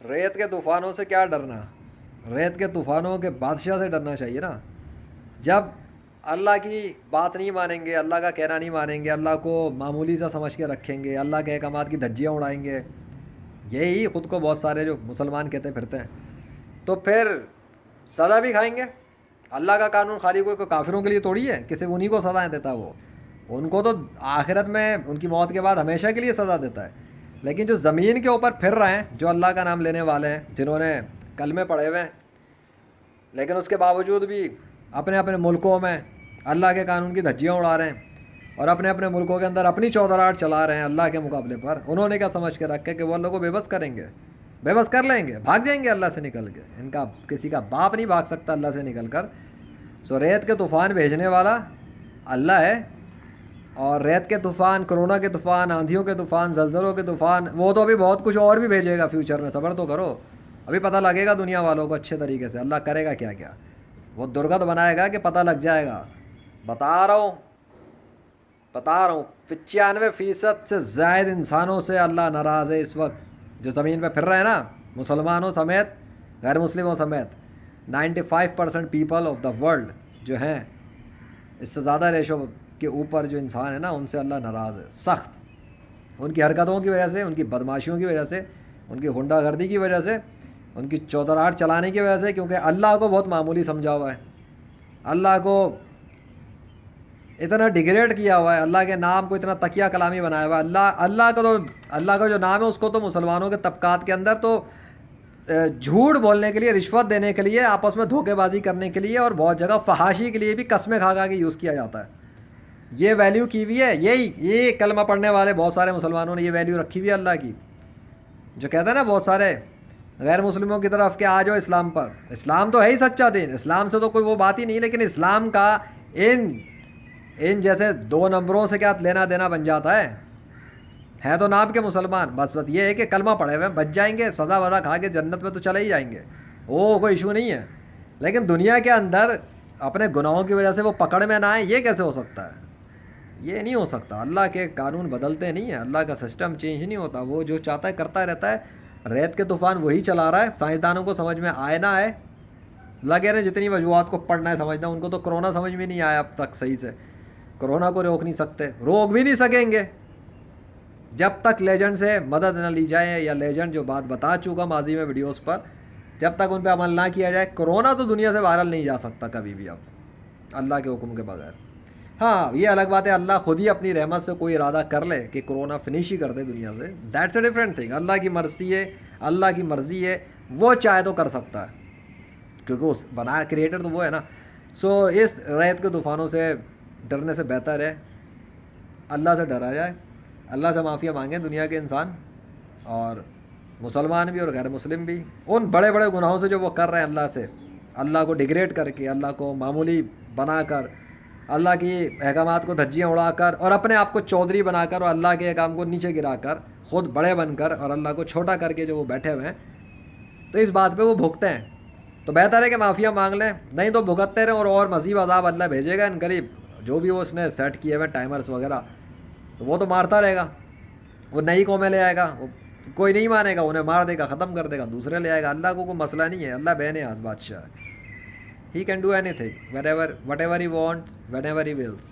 ریت کے طوفانوں سے کیا ڈرنا؟ ریت کے طوفانوں کے بادشاہ سے ڈرنا چاہیے نا. جب اللہ کی بات نہیں مانیں گے، اللہ کا کہنا نہیں مانیں گے، اللہ کو معمولی سا سمجھ کے رکھیں گے، اللہ کے احکامات کی دھجیاں اڑائیں گے، یہی خود کو بہت سارے جو مسلمان کہتے پھرتے ہیں، تو پھر سزا بھی کھائیں گے. اللہ کا قانون خالی کوئی کافروں کے لیے توڑی ہے کہ صرف انہی کو سزائیں دیتا ہے وہ. ان کو تو آخرت میں ان کی موت کے بعد ہمیشہ کے لیے سزا دیتا ہے. لیکن جو زمین کے اوپر پھر رہے ہیں، جو اللہ کا نام لینے والے ہیں، جنہوں نے کلمے پڑھے ہوئے ہیں، لیکن اس کے باوجود بھی اپنے اپنے ملکوں میں اللہ کے قانون کی دھجیاں اڑا رہے ہیں اور اپنے اپنے ملکوں کے اندر اپنی چودراہٹ چلا رہے ہیں اللہ کے مقابلے پر، انہوں نے کیا سمجھ کے رکھا کہ وہ اللہ کو بے بس کریں گے، بے بس کر لیں گے، بھاگ جائیں گے اللہ سے نکل کے. ان کا کسی کا باپ نہیں بھاگ سکتا اللہ سے نکل کر. سو ریت کے طوفان بھیجنے والا اللہ ہے. اور ریت کے طوفان، کرونا کے طوفان، آندھیوں کے طوفان، زلزلوں کے طوفان، وہ تو ابھی بہت کچھ اور بھی بھیجے گا فیوچر میں. صبر تو کرو، ابھی پتہ لگے گا دنیا والوں کو اچھے طریقے سے اللہ کرے گا کیا کیا. وہ درگت بنائے گا کہ پتہ لگ جائے گا. بتا رہا ہوں 95% سے زائد انسانوں سے اللہ ناراض ہے اس وقت جو زمین پہ پھر رہے ہیں نا، مسلمانوں سمیت، غیر مسلموں سمیت. 95% پیپل آف دا ورلڈ جو ہیں، اس سے زیادہ ریشو کے اوپر جو انسان ہے نا، ان سے اللہ ناراض ہے سخت. ان کی حرکتوں کی وجہ سے، ان کی بدماشیوں کی وجہ سے، ان کی غنڈہ گردی کی وجہ سے، ان کی چودراہٹ چلانے کی وجہ سے، کیونکہ اللہ کو بہت معمولی سمجھا ہوا ہے، اللہ کو اتنا ڈیگریڈ کیا ہوا ہے، اللہ کے نام کو اتنا تکیہ کلامی بنایا ہوا ہے. اللہ کا جو نام ہے اس کو تو مسلمانوں کے طبقات کے اندر تو جھوٹ بولنے کے لیے، رشوت دینے کے لیے، آپس میں دھوکے بازی کرنے کے لیے اور بہت جگہ فحاشی کے لیے بھی قسمیں کھا کھا کے یوز کیا جاتا ہے. یہ ویلیو کی ہوئی ہے، یہ کلمہ پڑھنے والے بہت سارے مسلمانوں نے یہ ویلیو رکھی ہوئی ہے اللہ کی. جو کہتے ہیں نا بہت سارے غیر مسلموں کی طرف کہ آ جاؤ اسلام پر، اسلام تو ہے ہی سچا دین، اسلام سے تو کوئی وہ بات ہی نہیں، لیکن اسلام کا ان جیسے 2 نمبروں سے کیا لینا دینا بن جاتا ہے تو نام کے مسلمان، بس یہ ہے کہ کلمہ پڑھے ہوئے بچ جائیں گے، سزا وزا کھا کے جنت میں تو چلے ہی جائیں گے، وہ کوئی ایشو نہیں ہے. لیکن دنیا کے اندر اپنے گناہوں کی وجہ سے وہ پکڑ میں نہ آئیں، یہ کیسے ہو سکتا ہے؟ یہ نہیں ہو سکتا. اللہ کے قانون بدلتے نہیں ہیں، اللہ کا سسٹم چینج نہیں ہوتا، وہ جو چاہتا ہے کرتا رہتا ہے. ریت کے طوفان وہی چلا رہا ہے، سائنسدانوں کو سمجھ میں آئے نہ آئے، لگے رہے جتنی وجوہات کو پڑھنا ہے سمجھنا. ان کو تو کرونا سمجھ میں نہیں آیا اب تک صحیح سے. کرونا کو روک نہیں سکتے، روک بھی نہیں سکیں گے جب تک لیجنڈ سے مدد نہ لی جائے، یا لیجنڈ جو بات بتا چکا ماضی میں ویڈیوز پر، جب تک ان پہ عمل نہ کیا جائے. کرونا تو دنیا سے وائرل نہیں جا سکتا کبھی بھی اب اللہ کے حکم کے بغیر. ہاں یہ الگ بات ہے اللہ خود ہی اپنی رحمت سے کوئی ارادہ کر لے کہ کرونا فنش ہی کر دے دنیا سے، دیٹس اے ڈفرینٹ تھنگ. اللہ کی مرضی ہے، اللہ کی مرضی ہے، وہ چاہے تو کر سکتا ہے کیونکہ اس بنا کریٹر تو وہ ہے نا. سو اس ریت کے طوفانوں سے ڈرنے سے بہتر ہے اللہ سے ڈرا جائے، اللہ سے معافیہ مانگیں دنیا کے انسان، اور مسلمان بھی اور غیر مسلم بھی، ان بڑے بڑے گناہوں سے جو وہ کر رہے ہیں اللہ سے، اللہ کو ڈیگریڈ کر کے، اللہ کو معمولی بنا کر، اللہ کی احکامات کو دھجیاں اڑا کر اور اپنے آپ کو چودھری بنا کر اور اللہ کے احکام کو نیچے گرا کر، خود بڑے بن کر اور اللہ کو چھوٹا کر کے جو وہ بیٹھے ہوئے ہیں، تو اس بات پہ وہ بھگتے ہیں. تو بہتر ہے کہ معافیا مانگ لیں، نہیں تو بھگتتے رہیں اور مزید عذاب اللہ بھیجے گا ان قریب. جو بھی وہ اس نے سیٹ کیے ہوئے ٹائمرز وغیرہ، تو وہ تو مارتا رہے گا، وہ نئی قومیں لے آئے گا، وہ کوئی نہیں مانے گا انہیں مار دے گا، ختم کر دے گا، دوسرے لے آئے گا. اللہ کو کوئی مسئلہ نہیں ہے، اللہ بے نیاز بادشاہ ہے. He can do anything, whatever he wants, whenever he wills.